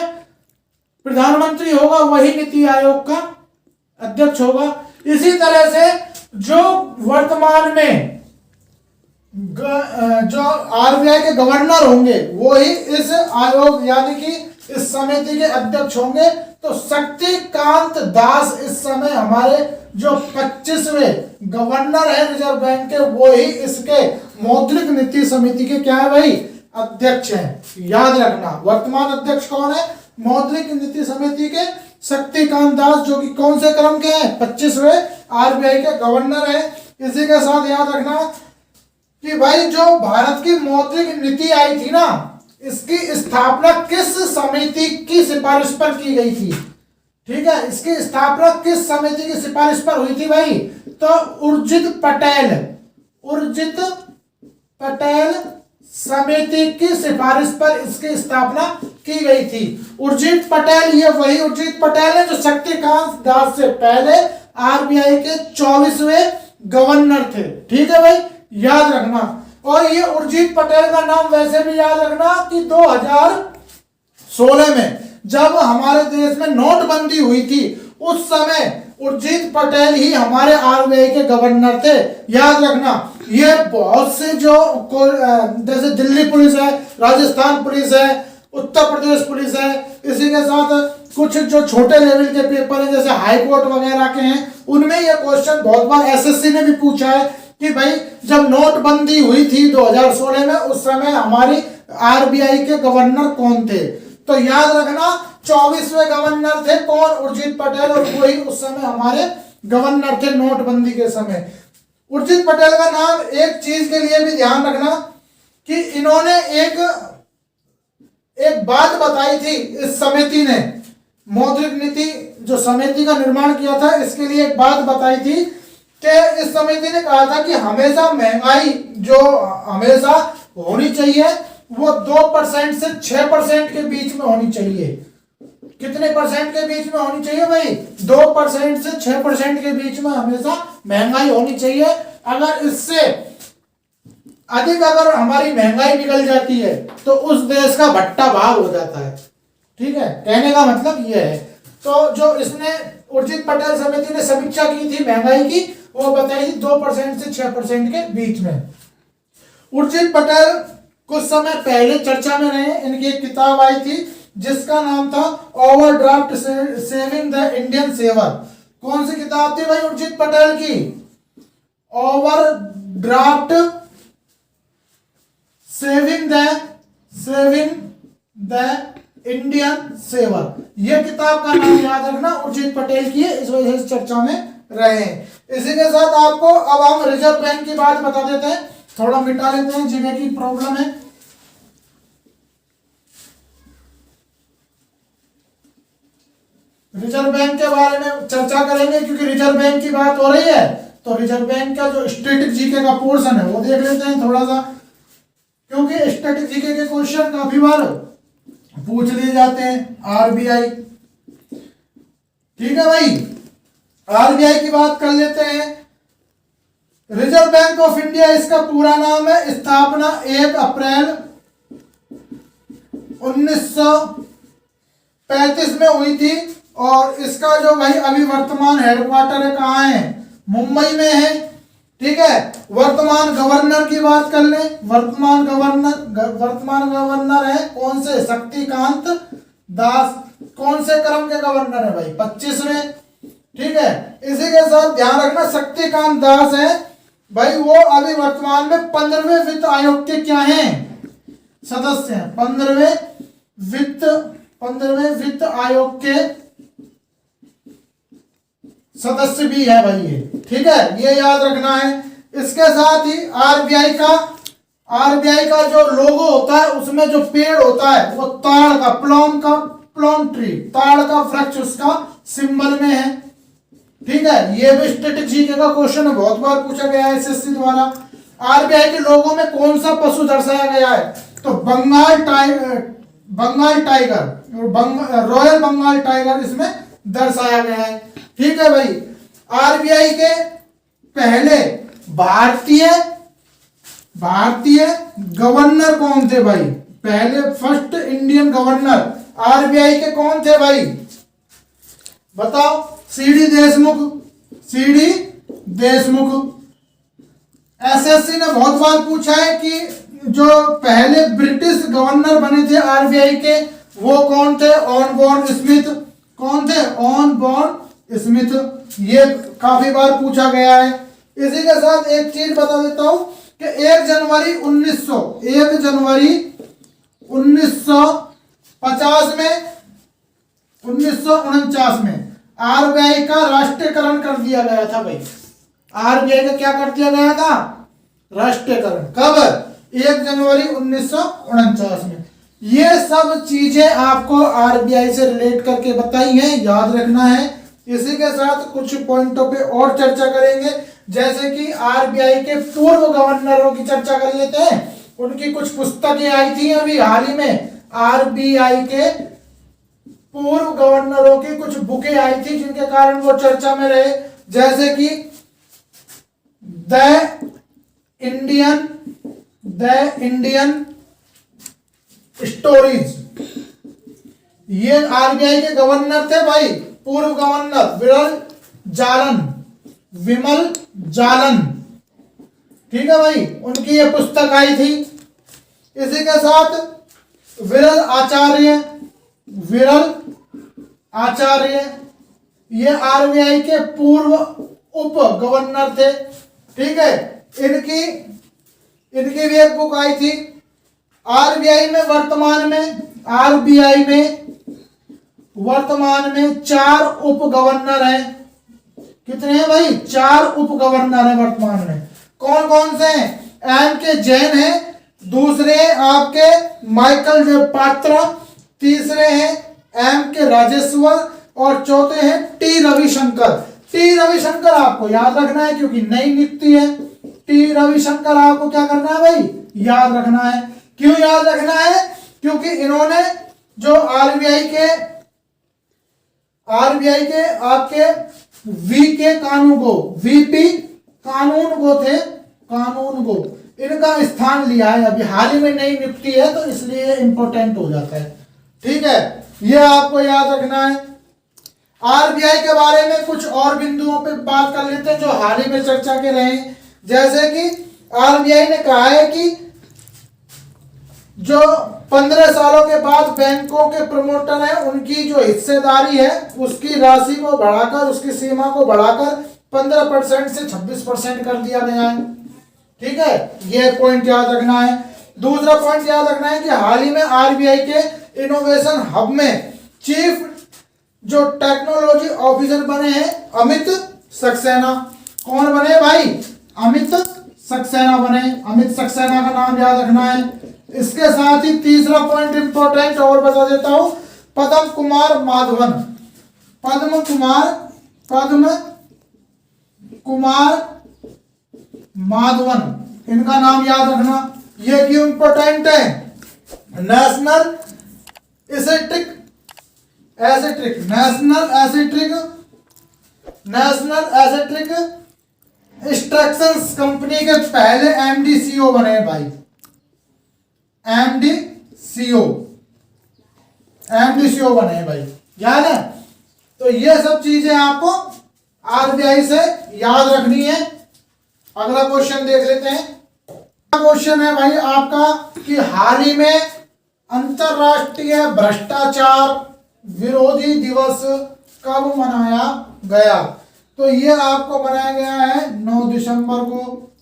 प्रधानमंत्री होगा वही नीति आयोग का अध्यक्ष होगा। इसी तरह से जो वर्तमान में जो RBI के गवर्नर होंगे वो ही इस आयोग यानी कि इस समिति के अध्यक्ष होंगे। तो शक्तिकांत दास इस समय हमारे जो 25वें गवर्नर है रिजर्व बैंक के, वो ही इसके मौद्रिक नीति समिति के क्या है भाई अध्यक्ष हैं। याद रखना वर्तमान अध्यक्ष कौन है, मौद्रिक नीति समिति के शक्तिकांत दास, जो कि कौन से क्रम के हैं 25वें RBI के गवर्नर है। इसी के साथ याद रखना कि भाई जो भारत की मौद्रिक नीति आई थी ना, इसकी स्थापना किस समिति की सिफारिश पर की गई थी, ठीक है। इसकी स्थापना किस समिति की सिफारिश पर हुई थी भाई, तो उर्जित पटेल समिति की सिफारिश पर इसकी स्थापना की गई थी। उर्जित पटेल, ये वही उर्जित पटेल है जो शक्तिकांत दास से पहले RBI के 24वें गवर्नर थे, ठीक है भाई, याद रखना। और ये उर्जित पटेल का नाम वैसे भी याद रखना कि 2016 में जब हमारे देश में नोटबंदी हुई थी, उस समय उर्जित पटेल ही हमारे RBI के गवर्नर थे, याद रखना। ये बहुत से जो जैसे दिल्ली पुलिस है, राजस्थान पुलिस है, उत्तर प्रदेश पुलिस है, इसी के साथ कुछ जो छोटे लेवल के पेपर हैं जैसे हाई कोर्ट वगैरह के हैं, उनमें ये क्वेश्चन बहुत बार SSC ने भी पूछा है कि भाई जब नोटबंदी हुई थी 2016 में, उस समय हमारी RBI के गवर्नर कौन थे। तो याद रखना 24वें गवर्नर थे कौन, उर्जित पटेल, और वही उस समय हमारे गवर्नर थे नोटबंदी के समय। उर्जित पटेल का नाम एक चीज के लिए भी ध्यान रखना कि इन्होंने एक बात बताई थी, इस समिति ने मौद्रिक नीति जो समिति का निर्माण किया था, इसके लिए एक बात बताई थी कि इस समिति ने कहा था कि हमेशा महंगाई जो हमेशा होनी चाहिए वो 2% से 6% के बीच में होनी चाहिए। कितने परसेंट के बीच में होनी चाहिए भाई, 2% से 6% के बीच में हमेशा महंगाई होनी चाहिए। अगर इससे अधिक अगर हमारी महंगाई निकल जाती है तो उस देश का भट्टा भाव हो जाता है, ठीक है, कहने का मतलब यह है। तो जो इसने उर्जित पटेल समिति ने समीक्षा की थी महंगाई की, वो बताई थी 2% से 6% के बीच में। उर्जित पटेल कुछ समय पहले चर्चा में रहे, इनकी एक किताब आई थी जिसका नाम था overdraft saving the Indian saver. कौन सी किताब थी भाई उर्जित पटेल की, overdraft saving the Indian saver. यह किताब का नाम याद रखना, उर्जित पटेल की है, इस वजह से चर्चा में रहे हैं। इसी के साथ आपको अब हम रिजर्व बैंक की बात बता देते हैं, थोड़ा मिटा लेते हैं, जगह की प्रॉब्लम है। रिजर्व बैंक के बारे में चर्चा करेंगे क्योंकि रिजर्व बैंक की बात हो रही है, तो रिजर्व बैंक का जो स्टैटिक जीके का पोर्शन है वो देख लेते हैं थोड़ा सा, क्योंकि स्टैटिक जीके के क्वेश्चन काफी बार पूछ लिए जाते हैं RBI, ठीक है भाई। RBI की बात कर लेते हैं। रिजर्व बैंक ऑफ इंडिया इसका पूरा नाम है, स्थापना 1 अप्रैल 1935 में हुई थी। और इसका जो भाई अभी वर्तमान हेडक्वार्टर है कहाँ है, मुंबई में है। ठीक है, वर्तमान गवर्नर की बात कर ले, वर्तमान गवर्नर है कौन से, शक्तिकांत दास। कौन से क्रम के गवर्नर है भाई, 25वें। ठीक है, इसी के साथ ध्यान रखना शक्तिकांत दास है भाई, वो अभी वर्तमान में 15वें वित्त आयोग के क्या हैं, सदस्य हैं। 15वें वित्त आयोग के सदस्य भी है भाई ये। ठीक है, ये याद रखना है। इसके साथ ही आरबीआई का जो लोगो होता है उसमें जो पेड़ होता है वो ताड़ का, प्लम ट्री, ताड़ का वृक्ष उसका सिंबल में है। ठीक है, ये भी स्टैटिक जीके का क्वेश्चन है, बहुत बार पूछा गया है एसएससी द्वारा। आरबीआई के लोगो में कौन सा पशु दर्शाया गया है, तो Bengal tiger, royal Bengal tiger इसमें दर्शाया गया है। ठीक है भाई, आरबीआई के पहले भारतीय गवर्नर कौन थे भाई, पहले फर्स्ट इंडियन गवर्नर आरबीआई के कौन थे भाई, बताओ। सीडी देशमुख। एसएससी ने बहुत बार पूछा है कि जो पहले ब्रिटिश गवर्नर बने थे आरबीआई के वो कौन थे, ऑनबोर्न स्मिथ। कौन थे, ऑनबोर्न स्मिथ। ये काफी बार पूछा गया है। इसी के साथ एक चीज बता देता हूं कि 1 जनवरी 1949 में आरबीआई का राष्ट्रीयकरण कर दिया गया था भाई। आरबीआई का क्या कर दिया गया था, राष्ट्रीयकरण। कब, 1 जनवरी 1949 में। ये सब चीजें आपको आरबीआई से रिलेट करके बताई हैं, याद रखना है। इसी के साथ कुछ पॉइंटों पे और चर्चा करेंगे, जैसे कि आरबीआई के पूर्व गवर्नरों की चर्चा कर लेते हैं। उनकी कुछ पुस्तकें आई थी अभी हाल ही में, आरबीआई के पूर्व गवर्नरों की कुछ बुकें आई थी जिनके कारण वो चर्चा में रहे, जैसे कि द इंडियन स्टोरीज। ये आरबीआई के गवर्नर थे भाई, पूर्व गवर्नर विमल जालन। ठीक है भाई, उनकी ये पुस्तक आई थी। इसी के साथ विरल आचार्य ये आरबीआई के पूर्व उप गवर्नर थे। ठीक है, इनकी भी एक बुक आई थी। आरबीआई में वर्तमान में 4 उप गवर्नर हैं। कितने हैं भाई, 4 उप गवर्नर हैं वर्तमान में। कौन कौन से हैं, एम के जैन हैं, दूसरे आपके माइकल जे पात्रा, तीसरे हैं एम के राजेश्वर और चौथे हैं टी रविशंकर। टी रविशंकर आपको याद रखना है क्योंकि नई नियुक्ति है। टी रविशंकर आपको क्या करना है भाई, याद रखना है। क्यों याद रखना है, क्योंकि इन्होंने जो आरबीआई के आपके वीपी कानून गो इनका स्थान लिया है। अभी हाल ही में नई नियुक्ति है तो इसलिए इंपॉर्टेंट हो जाता है। ठीक है, ये आपको याद रखना है। आरबीआई के बारे में कुछ और बिंदुओं पे बात कर लेते हैं जो हाल ही में चर्चा के रहे, जैसे कि आरबीआई ने कहा है कि जो 15 सालों के बाद बैंकों के प्रमोटर हैं उनकी जो हिस्सेदारी है उसकी राशि को बढ़ाकर, उसकी सीमा को बढ़ाकर 15% से 26% कर दिया गया है। ठीक है, ये पॉइंट याद रखना है। दूसरा पॉइंट याद रखना है कि हाल ही में आरबीआई के इनोवेशन हब में चीफ जो टेक्नोलॉजी ऑफिसर बने हैं अमित सक्सेना। कौन बने भाई, अमित सक्सेना बने। अमित सक्सेना का नाम याद रखना है। इसके साथ ही तीसरा पॉइंट इंपॉर्टेंट और बता देता हूं, पद्म कुमार माधवन, इनका नाम याद रखना। ये क्यों इंपॉर्टेंट है, नेशनल एसेट्रिक इंस्ट्रक्शंस कंपनी के पहले एमडी सीईओ बने भाई, एमडी सीईओ। एमडीसीओ बने हैं भाई, याद है। तो ये सब चीजें आपको आरबीआई से याद रखनी है। अगला क्वेश्चन देख लेते हैं। क्वेश्चन है भाई आपका कि हाल ही में अंतरराष्ट्रीय भ्रष्टाचार विरोधी दिवस कब मनाया गया? तो ये आपको मनाया गया है 9 दिसंबर को,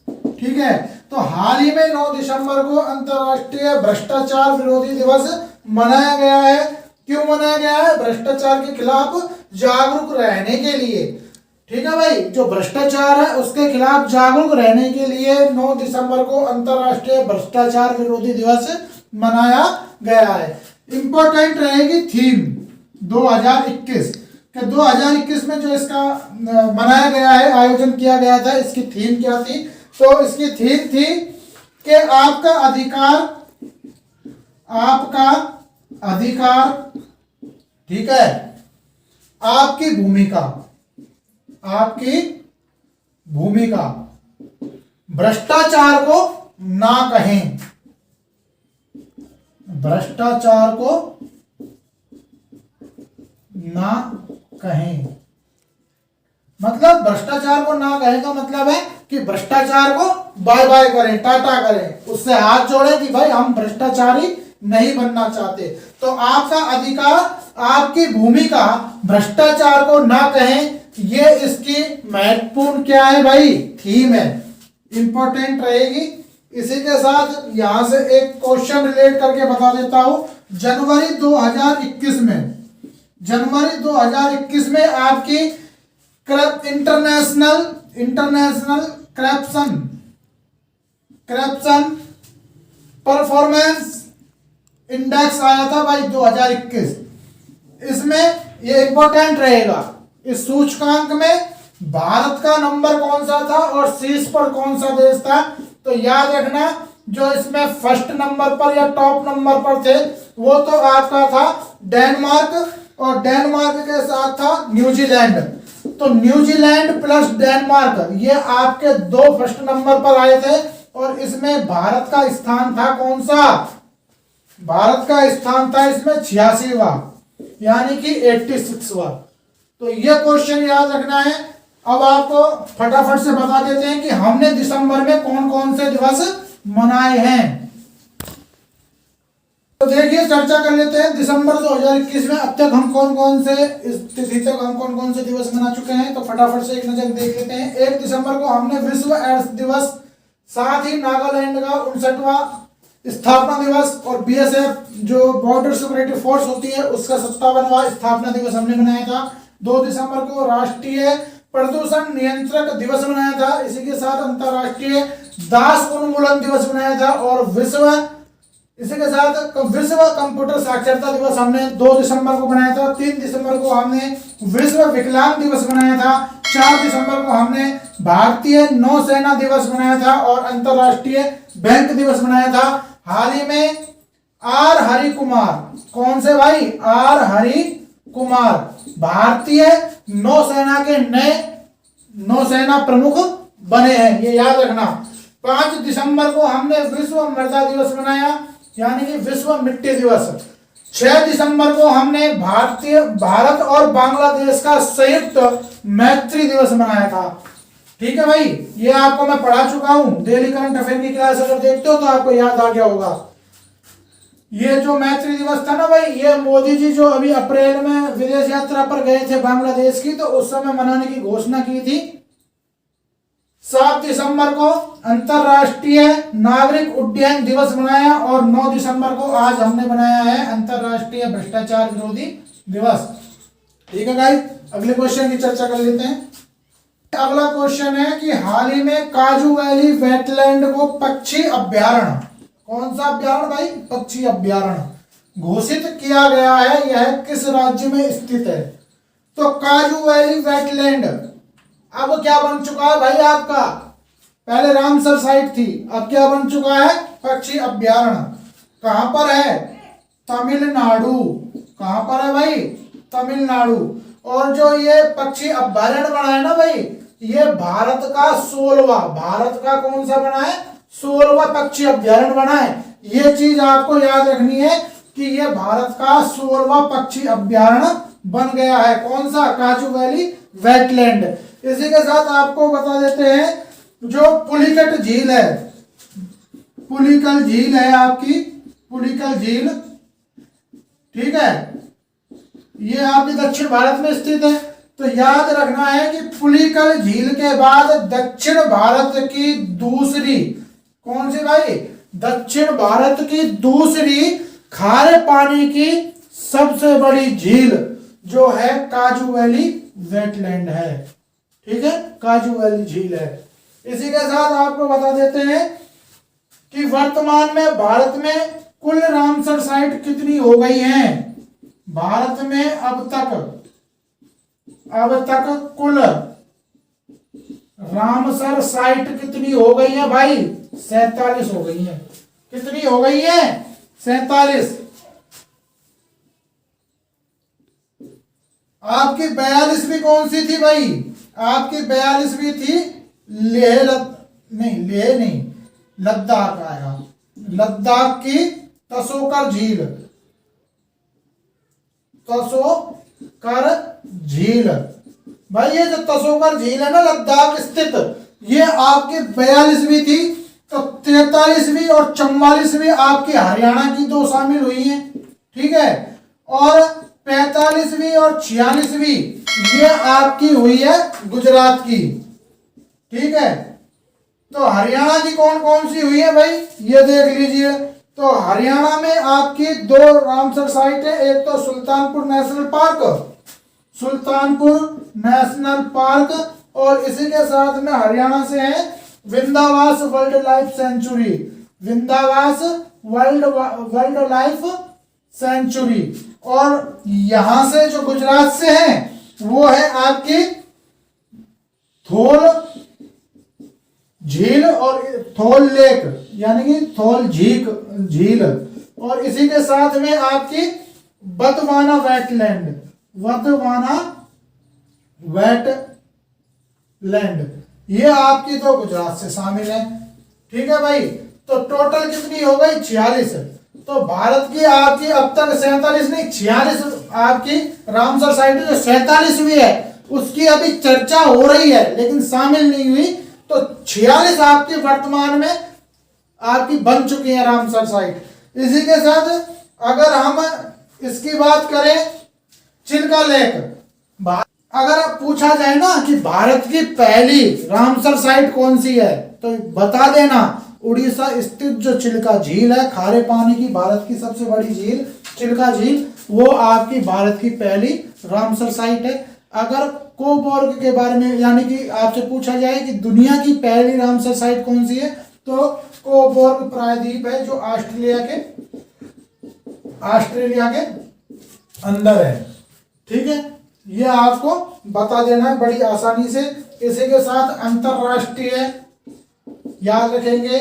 ठीक है। तो हाल ही में 9 दिसंबर को अंतरराष्ट्रीय भ्रष्टाचार विरोधी दिवस मनाया गया है। क्यों मनाया गया है? भ्रष्टाचार के खिलाफ जागरूक रहने के लिए, ठीक है भाई। जो भ्रष्टाचार है उसके खिलाफ जागरूक रहने के लिए 9 दिसंबर को अंतरराष्ट्रीय भ्रष्टाचार विरोधी दिवस मनाया गया है। इंपॉर्टेंट रहेगी थीम 2021 कि 2021 में जो इसका मनाया गया है, आयोजन किया गया था, इसकी थीम क्या थी? तो इसकी थीम थी कि आपका अधिकार, ठीक है, आपकी भूमिका, भ्रष्टाचार को ना कहें, भ्रष्टाचार को ना कहें। मतलब भ्रष्टाचार को ना कहें का मतलब है कि भ्रष्टाचार को बाय बाय करें, टाटा करें, उससे हाथ जोड़े कि भाई हम भ्रष्टाचारी नहीं बनना चाहते। तो आपका अधिकार, आपकी भूमिका, भ्रष्टाचार को ना कहें, ये इसकी महत्वपूर्ण क्या है भाई? थीम है, इंपॉर्टेंट रहेगी। इसी के साथ यहां से एक क्वेश्चन रिलेट करके बता देता हूं। जनवरी 2021 में आपकी इंटरनेशनल करप्शन परफॉर्मेंस इंडेक्स आया था भाई 2021। इसमें ये इंपॉर्टेंट रहेगा, इस सूचकांक में भारत का नंबर कौन सा था और शीर्ष पर कौन सा देश था। तो याद रखना, जो इसमें फर्स्ट नंबर पर या टॉप नंबर पर थे वो तो आपका था डेनमार्क, और डेनमार्क के साथ था न्यूजीलैंड। तो न्यूजीलैंड प्लस डेनमार्क ये आपके 2 फर्स्ट नंबर पर आए थे, और इसमें भारत का स्थान था कौन सा? भारत का स्थान था इसमें 86वां, यानी कि 86वां। तो ये क्वेश्चन याद रखना है। अब आपको फटाफट से बता देते हैं कि हमने दिसंबर में कौन कौन से दिवस मनाए हैं। तो देखिए, चर्चा कर लेते हैं दिसंबर 2021 में अब तक हम कौन कौन से, इस तिथि तक हम कौन कौन से दिवस मना चुके हैं। तो फटाफट से एक नजर देख लेते हैं। 1 दिसंबर को हमने विश्व एड्स दिवस, साथ ही नागालैंड का 59वां स्थापना दिवस, और बीएसएफ जो बॉर्डर सिक्योरिटी फोर्स होती है उसका 57वां स्थापना दिवस हमने मनाया था। 2 दिसंबर को राष्ट्रीय प्रदूषण नियंत्रक दिवस मनाया था। इसी के साथ अंतरराष्ट्रीय दास उन्मूलन दिवस मनाया था, और इसी के साथ विश्व कंप्यूटर साक्षरता दिवस हमने 2 दिसंबर को मनाया था। 3 दिसंबर को हमने विश्व विकलांग दिवस मनाया था। 4 दिसंबर को हमने भारतीय नौसेना दिवस मनाया था, और अंतरराष्ट्रीय बैंक दिवस मनाया था। हाल ही में आर हरि कुमार, कौन से भाई? आर हरि कुमार भारतीय नौसेना के नए नौसेना प्रमुख बने हैं, ये याद रखना। 5 दिसंबर को हमने विश्व मृदा दिवस मनाया, यानी कि विश्व मिट्टी दिवस। 6 दिसंबर को हमने भारत और बांग्लादेश का संयुक्त मैत्री दिवस मनाया था। ठीक है भाई, ये आपको मैं पढ़ा चुका हूं। डेली करंट अफेयर की क्लास अगर देखते हो तो आपको याद आ गया होगा। ये जो मैत्री दिवस था ना भाई, ये मोदी जी जो अभी अप्रैल में विदेश यात्रा पर गए थे बांग्लादेश की, तो उस समय मनाने की घोषणा की थी। 7 दिसंबर को अंतरराष्ट्रीय नागरिक उड्डयन दिवस मनाया, और 9 दिसंबर को आज हमने बनाया है अंतरराष्ट्रीय भ्रष्टाचार विरोधी दिवस। ठीक है गाइस, अगले क्वेश्चन की चर्चा कर लेते हैं। अगला क्वेश्चन है कि हाल ही में काजू वैली वेटलैंड को पक्षी अभ्यारण्य, कौन सा अभ्यारण्य भाई? पक्षी अभ्यारण्य घोषित किया गया है। यह किस राज्य में स्थित है? तो काजू वैली वेटलैंड अब क्या बन चुका है भाई आपका? पहले रामसर साइट थी, अब क्या बन चुका है? पक्षी अभ्यारण्य। कहां पर है? तमिलनाडु। कहां पर है भाई? तमिलनाडु। और जो ये पक्षी अभ्यारण्य बना है ना भाई, ये भारत का 16वां, भारत का कौन सा बना है? 16वां पक्षी अभ्यारण्य बना है। ये चीज आपको याद रखनी है कि यह भारत का 16वां पक्षी अभ्यारण्य बन गया है। कौन सा? काजू वैली वेटलैंड। इसी के साथ आपको बता देते हैं जो पुलिकट झील है, पुलिकल झील है आपकी, पुलिकल झील, ठीक है, ये आपके दक्षिण भारत में स्थित है। तो याद रखना है कि पुलिकल झील के बाद दक्षिण भारत की दूसरी, कौन सी भाई? दक्षिण भारत की दूसरी खारे पानी की सबसे बड़ी झील जो है काजू वैली वेटलैंड है, ठीक है, काजू वैली झील है। इसी के साथ आपको बता देते हैं कि वर्तमान में भारत में कुल रामसर साइट कितनी हो गई हैं। भारत में अब तक कुल रामसर साइट कितनी हो गई है भाई? 47 हो गई है। कितनी हो गई है? 47। आपकी 42वीं कौन सी थी भाई? आपकी 42वीं थी लेह नहीं, लद्दाख आएगा। लद्दाख की तसोकर झील, तसोकर झील भाई, ये जो तसोकर झील है ना लद्दाख स्थित, ये आपकी 42वीं थी। तो 43वीं और 44वीं आपकी हरियाणा की दो शामिल हुई हैं, ठीक है, और 45वीं और 46वीं ये आपकी हुई है गुजरात की, ठीक है। तो हरियाणा की कौन कौन सी हुई है भाई, ये देख लीजिए। तो हरियाणा में आपकी 2 रामसर साइट है, एक तो Sultanpur national park, Sultanpur national park, और इसी के साथ में हरियाणा से है Bhindawas wildlife sanctuary, Bhindawas wildlife sanctuary. और यहां से जो गुजरात से है वो है आपकी थोल झील और थोल लेक, यानी कि थोल झील, और इसी के साथ में आपकी बतवाना वेटलैंड, बतवाना वेटलैंड, ये आपकी तो गुजरात से शामिल है, ठीक है भाई। तो टोटल कितनी हो गई? 46। तो भारत की आपकी अब तक 47 नहीं 46 आपकी रामसर साइट जो 47वीं है उसकी अभी चर्चा हो रही है लेकिन शामिल नहीं हुई। तो 46 आपकी वर्तमान में आपकी बन चुकी है रामसर साइट। इसी के साथ अगर हम इसकी बात करें चिल्का लेक, अगर पूछा जाए ना कि भारत की पहली रामसर साइट कौन सी है तो बता देना उड़ीसा स्थित जो चिल्का झील है, खारे पानी की भारत की सबसे बड़ी झील चिल्का झील, वो आपकी भारत की पहली रामसर साइट है। अगर कोबोर्ग के बारे में यानी कि आपसे पूछा जाए कि दुनिया की पहली रामसर साइट कौन सी है तो कोबोर्ग प्रायद्वीप है जो ऑस्ट्रेलिया के अंदर है, ठीक है। ये आपको बता देना है बड़ी आसानी से। इसी के साथ अंतरराष्ट्रीय, याद रखेंगे,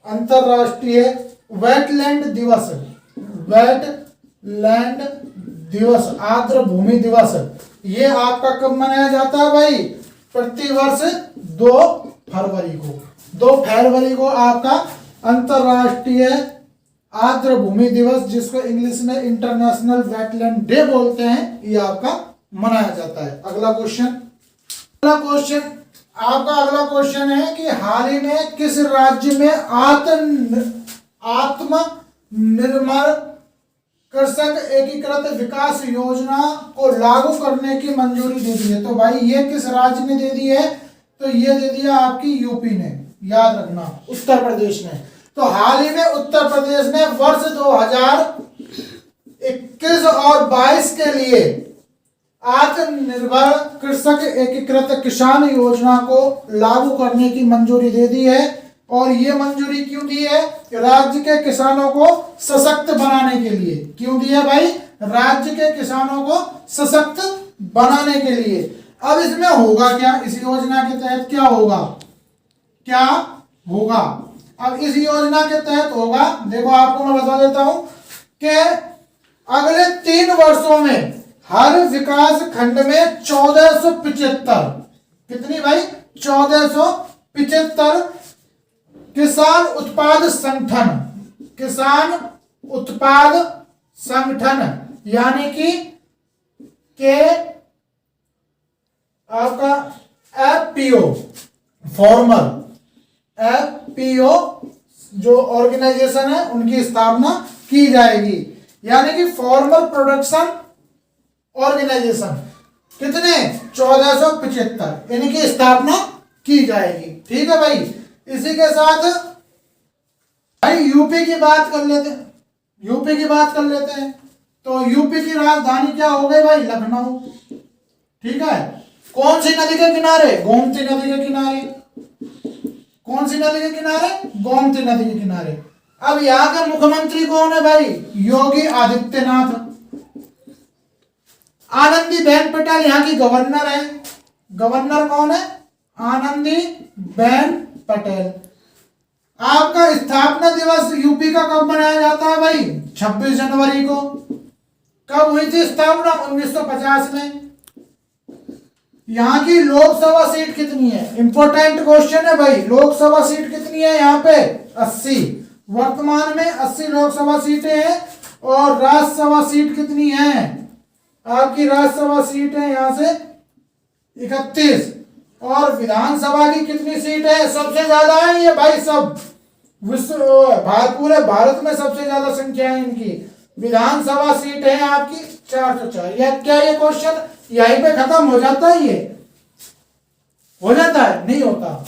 अंतरराष्ट्रीय वेटलैंड दिवस, वेटलैंड दिवस, आर्द्र भूमि दिवस, ये आपका कब मनाया जाता है भाई? प्रतिवर्ष 2 फरवरी को आपका अंतरराष्ट्रीय आर्द्र भूमि दिवस, जिसको इंग्लिश में इंटरनेशनल वेटलैंड डे बोलते हैं, ये आपका मनाया जाता है। अगला क्वेश्चन है कि हाल ही में किस राज्य में आत्मनिर्भर कृषक एकीकृत विकास योजना को लागू करने की मंजूरी दे दी है? तो भाई ये किस राज्य ने दे दी है? तो ये दे दिया आपकी यूपी ने, याद रखना, उत्तर प्रदेश ने। तो हाल ही में उत्तर प्रदेश ने वर्ष 2021 और 22 के लिए आत्मनिर्भर कृषक एकीकृत किसान योजना को लागू करने की मंजूरी दे दी है। और ये मंजूरी क्यों दी है? राज्य के किसानों को सशक्त बनाने के लिए। क्यों दी है भाई? राज्य के किसानों को सशक्त बनाने के लिए। अब इसमें होगा क्या? इस योजना के तहत क्या होगा? अब इस योजना के तहत होगा, देखो आपको मैं बता देता हूं कि अगले 3 वर्षों में हर विकास खंड में 1475, कितनी भाई? 1475 किसान उत्पाद संगठन, किसान उत्पाद संगठन, यानी कि के आपका एफपीओ, फॉर्मर एफपीओ जो ऑर्गेनाइजेशन है उनकी स्थापना की जाएगी, यानी कि फॉर्मर प्रोडक्शन ऑर्गेनाइजेशन। कितने 1475 इनकी स्थापना की जाएगी। ठीक है भाई, इसी के साथ भाई यूपी की बात कर लेते हैं, यूपी की बात कर लेते हैं। तो यूपी की राजधानी क्या हो गई भाई? लखनऊ। ठीक है, कौन सी नदी के किनारे? गोमती नदी के किनारे। कौन सी नदी के किनारे? गोमती नदी के किनारे। अब यहाँ के मुख्यमंत्री कौन है भाई? योगी आदित्यनाथ। आनंदीबेन पटेल यहाँ की गवर्नर है। गवर्नर कौन है? आनंदीबेन पटेल। आपका स्थापना दिवस यूपी का कब मनाया जाता है भाई? 26 जनवरी को। कब हुई थी स्थापना? 1950 में। यहाँ की लोकसभा सीट कितनी है? इंपॉर्टेंट क्वेश्चन है भाई। लोकसभा सीट कितनी है यहाँ पे? 80। वर्तमान में 80 लोकसभा सीटें हैं। और राज्यसभा सीट कितनी है? आपकी राज्यसभा सीट है यहाँ से 31। और विधानसभा की कितनी सीट है? सबसे ज्यादा है ये भाई, सब विश्व पूरे भारत में सबसे ज्यादा संख्या है इनकी। विधानसभा सीट है आपकी 404। यह क्या ये क्वेश्चन यहीं पे खत्म हो जाता है? ये हो जाता है? नहीं होता,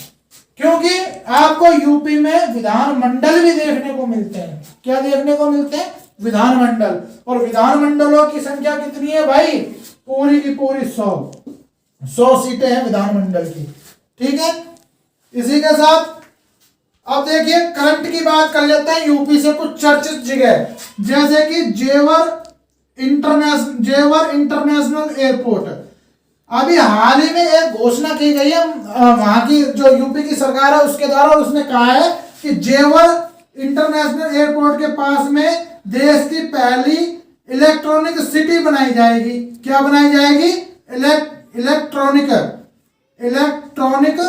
क्योंकि आपको यूपी में विधानमंडल भी देखने को मिलते हैं। क्या देखने को मिलते हैं? विधानमंडल। और विधानमंडलों की संख्या कितनी है भाई? पूरी की पूरी 100 सीटें हैं विधानमंडल की। ठीक है, इसी के साथ अब देखिए करंट की बात कर लेते हैं यूपी से कुछ चर्चित जगह, जैसे कि जेवर इंटरनेशनल एयरपोर्ट। अभी हाल ही में एक घोषणा की गई है वहां की जो यूपी की सरकार है उसके द्वारा। उसने कहा है कि जेवर इंटरनेशनल एयरपोर्ट के पास में देश की पहली इलेक्ट्रॉनिक सिटी बनाई जाएगी। क्या बनाई जाएगी? इलेक्ट्रॉनिक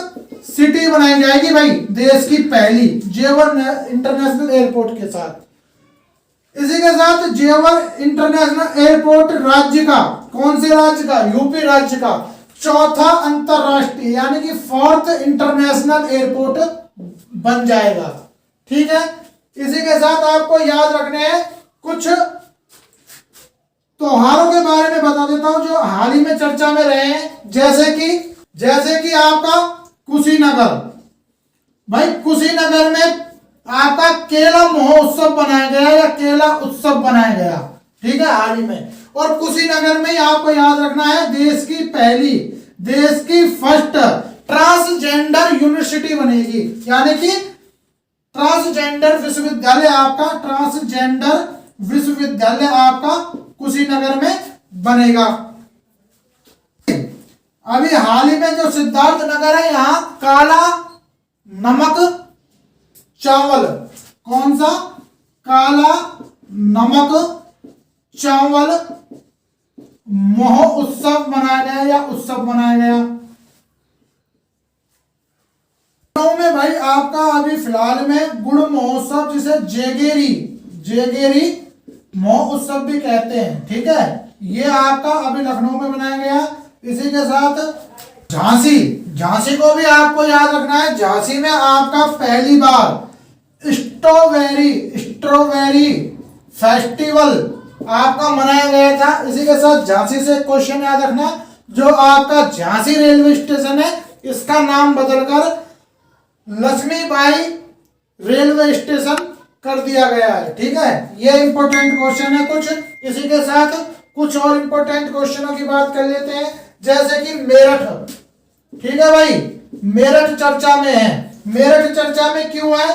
सिटी बनाई जाएगी भाई, देश की पहली, जेवर इंटरनेशनल एयरपोर्ट के साथ। इसी के साथ जेवर इंटरनेशनल एयरपोर्ट राज्य का, कौन से राज्य का? यूपी राज्य का चौथा अंतरराष्ट्रीय यानी कि 4th इंटरनेशनल एयरपोर्ट बन जाएगा। ठीक है, इसी के साथ आपको याद रखने हैं कुछ त्योहारों के बारे में बता देता हूं जो हाल ही में चर्चा में रहे हैं। जैसे कि आपका कुशीनगर। भाई कुशीनगर में आपका केला महोत्सव बनाया गया या केला उत्सव बनाया गया। ठीक है, हाल ही में। और कुशीनगर में आपको याद रखना है देश की फर्स्ट ट्रांसजेंडर यूनिवर्सिटी बनेगी, यानी कि ट्रांसजेंडर विश्वविद्यालय आपका कुशीनगर में बनेगा। अभी हाल ही में जो सिद्धार्थ नगर है यहाँ काला नमक चावल, कौन सा? काला नमक चावल महोत्सव मनाया गया या उत्सव मनाया गया। में भाई आपका अभी फिलहाल में गुड़ महोत्सव, जिसे जेगेरी महोत्सव भी कहते हैं। ठीक है, ये आपका अभी लखनऊ में बनाया गया। इसी के साथ झांसी को भी आपको याद रखना है। झांसी में आपका पहली बार स्ट्रॉबेरी फेस्टिवल आपका मनाया गया था। इसी के साथ झांसी से क्वेश्चन याद रखना, जो आपका झांसी रेलवे स्टेशन है इसका नाम बदलकर लक्ष्मीबाई रेलवे स्टेशन कर दिया गया है। ठीक है, ये इंपॉर्टेंट क्वेश्चन है कुछ। इसी के साथ कुछ और इंपॉर्टेंट क्वेश्चनों की बात कर लेते हैं, जैसे कि मेरठ। ठीक है भाई, मेरठ चर्चा में है। मेरठ चर्चा में क्यों है?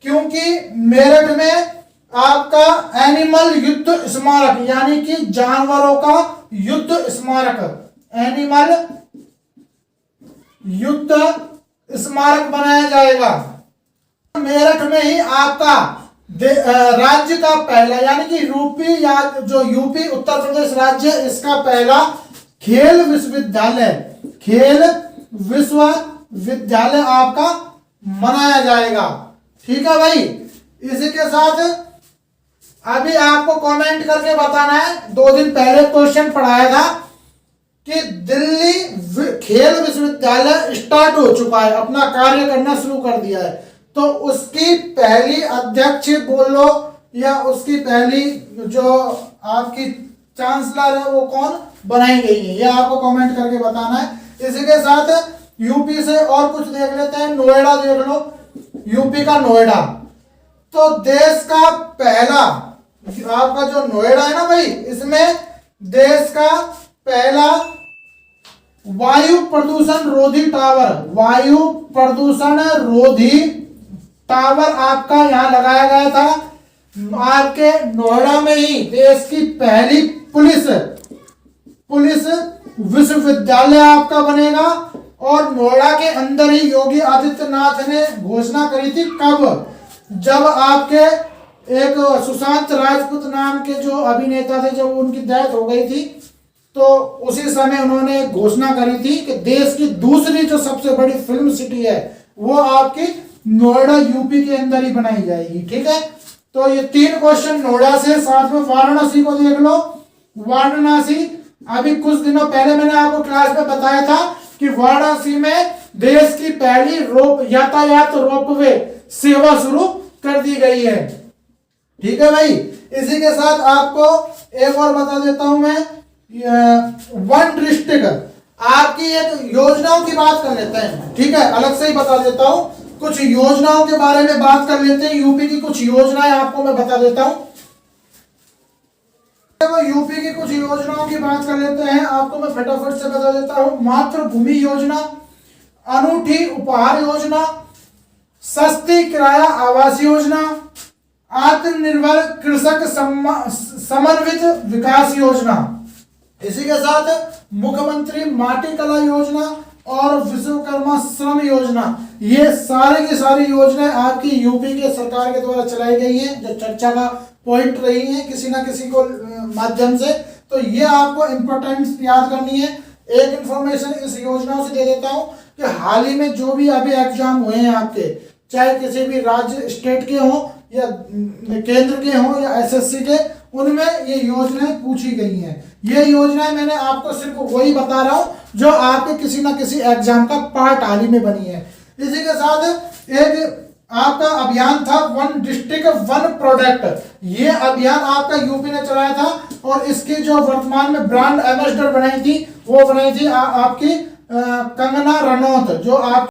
क्योंकि मेरठ में आपका एनिमल युद्ध स्मारक, यानी कि जानवरों का युद्ध स्मारक, एनिमल युद्ध स्मारक बनाया जाएगा। मेरठ में ही आपका राज्य का पहला, यानी कि यूपी उत्तर प्रदेश राज्य, इसका पहला खेल विश्वविद्यालय आपका मनाया जाएगा। ठीक है भाई, इसी के साथ अभी आपको कमेंट करके बताना है, 2 दिन पहले क्वेश्चन पढ़ाया था कि दिल्ली खेल विश्वविद्यालय स्टार्ट हो चुका है, अपना कार्य करना शुरू कर दिया है, तो उसकी पहली अध्यक्ष बोल लो या उसकी पहली जो आपकी चांसलर है वो कौन बनाई गई है, ये आपको कमेंट करके बताना है। इसी के साथ यूपी से और कुछ देख लेते हैं। नोएडा देख लो, यूपी का नोएडा, तो देश का पहला आपका जो नोएडा है ना भाई, इसमें देश का पहला वायु प्रदूषण रोधी टावर, वायु प्रदूषण रोधी टावर आपका यहां लगाया गया था। आपके नोएडा में ही देश की पहली पुलिस विश्वविद्यालय आपका बनेगा। और नोएडा के अंदर ही योगी आदित्यनाथ ने घोषणा करी थी, कब? जब आपके एक सुशांत राजपूत नाम के जो अभिनेता थे, जब उनकी डेथ हो गई थी, तो उसी समय उन्होंने घोषणा करी थी कि देश की दूसरी जो सबसे बड़ी फिल्म सिटी है वो आपकी नोएडा यूपी के अंदर ही बनाई जाएगी। ठीक है, तो ये 3 क्वेश्चन नोएडा से। साथ में वाराणसी को देख लो। वाराणसी अभी कुछ दिनों पहले मैंने आपको क्लास में बताया था कि वाराणसी में देश की पहली यातायात रोपवे सेवा शुरू कर दी गई है। ठीक है भाई, इसी के साथ आपको एक और बता देता हूं मैं, वन डिस्ट्रिक्ट आपकी एक योजनाओं की बात कर लेते हैं। ठीक है, अलग से ही बता देता हूं, कुछ योजनाओं के बारे में बात कर लेते हैं। यूपी की कुछ योजनाएं आपको मैं बता देता हूं। यूपी की कुछ योजनाओं की बात कर लेते हैं, आपको मैं फटाफट से बता देता हूं। मातृभूमि योजना, अनूठी उपहार योजना, सस्ती किराया आवास योजना, आत्मनिर्भर कृषक समन्वित विकास योजना, इसी के साथ मुख्यमंत्री माटी कला योजना और विश्वकर्मा श्रम योजना। ये सारी की सारी योजनाएं आपकी यूपी के सरकार के द्वारा चलाई गई हैं, जो चर्चा का पॉइंट रही है किसी ना किसी को माध्यम से। तो ये आपको इंपॉर्टेंस याद करनी है। एक इंफॉर्मेशन इस योजनाओं से दे देता हूं कि हाल ही में जो भी अभी एग्जाम हुए हैं आपके, चाहे किसी भी राज्य स्टेट के हों या केंद्र के हों या एसएससी के, उनमें ये योजनाएं पूछी गई हैं। ये योजनाएं मैंने आपको सिर्फ वही बता रहा हूं जो आपके किसी ना किसी एग्जाम का पार्ट हाल ही में बनी है। इसी के साथ एक आपका अभियान था वन डिस्ट्रिक्ट वन प्रोडक्ट। ये अभियान आपका यूपी ने चलाया था और इसकी जो वर्तमान में ब्रांड एम्बेसडर बनाई थी वो बनाई थी आपकी कंगना रनौत, जो आप